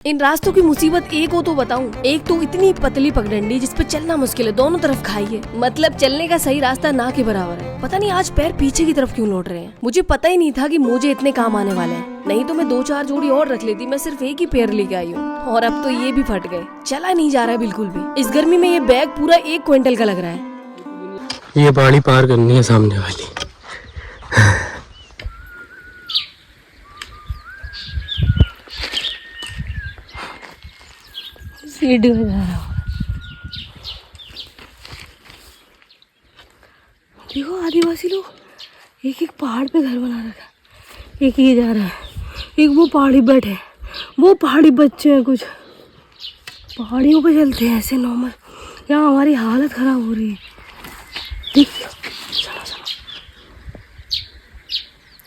इन रास्तों की मुसीबत एक हो तो बताऊं। एक तो इतनी पतली पगडंडी जिसपे चलना मुश्किल है, दोनों तरफ खाई है, मतलब चलने का सही रास्ता ना के बराबर है। पता नहीं आज पैर पीछे की तरफ क्यों लौट रहे हैं। मुझे पता ही नहीं था कि मुझे इतने काम आने वाले हैं, नहीं तो मैं 2-4 जोड़ी और रख लेती। मैं सिर्फ एक ही पेयर लेके आई हूँ और अब तो ये भी फट गए, चला नहीं जा रहा है बिल्कुल भी। इस गर्मी में ये बैग पूरा 1 क्विंटल का लग रहा है। ये पहाड़ी पार करनी है सामने वाली। सीढ़ी में जा रहा हूँ। देखो आदिवासी लोग एक एक पहाड़ पे घर बना रखा है। एक ये जा रहा है, एक वो पहाड़ी बैठे, वो पहाड़ी बच्चे हैं, कुछ पहाड़ियों पे चलते हैं ऐसे नॉर्मल। यहाँ हमारी हालत खराब हो रही है। देख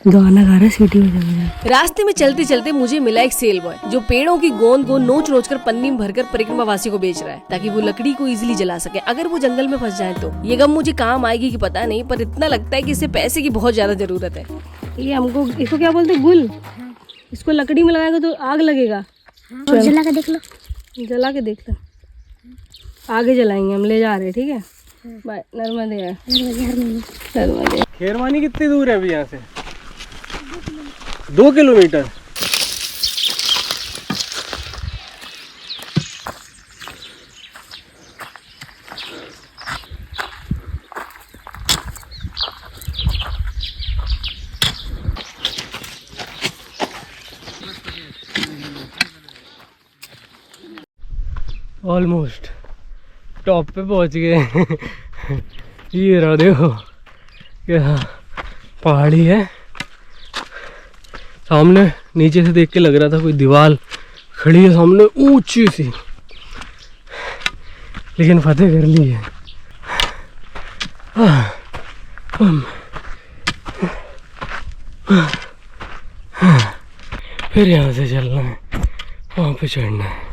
गाना गा रहा है सीटी में। रास्ते में चलते चलते मुझे मिला एक सेल बॉय जो पेड़ों की गोंद को नोच नोच कर पन्नी में भरकर परिक्रमा वासी को बेच रहा है ताकि वो लकड़ी को इजीली जला सके अगर वो जंगल में फंस जाए तो। ये गम मुझे काम आएगी कि पता नहीं, पर इतना लगता है कि इसे पैसे की बहुत ज्यादा जरूरत है। ये हमको, इसको क्या बोलते हैं, गुल। इसको लकड़ी में लगाएगा तो आग लगेगा। जला के देख लो, जला के देख लो। आगे जलाएंगे, हम ले जा रहे हैं, ठीक है। बाय। नर्मदे नर्मदे। खेरवानी कितनी दूर है अभी यहाँ से? 2 किलोमीटर। ऑलमोस्ट टॉप पे पहुंच गए। ये रहा देखो, क्या पहाड़ी है सामने। नीचे से देख के लग रहा था कोई दीवार खड़ी है सामने ऊंची सी, लेकिन फतेह कर ली है। फिर यहाँ से चलना है, वहाँ पे चढ़ना है।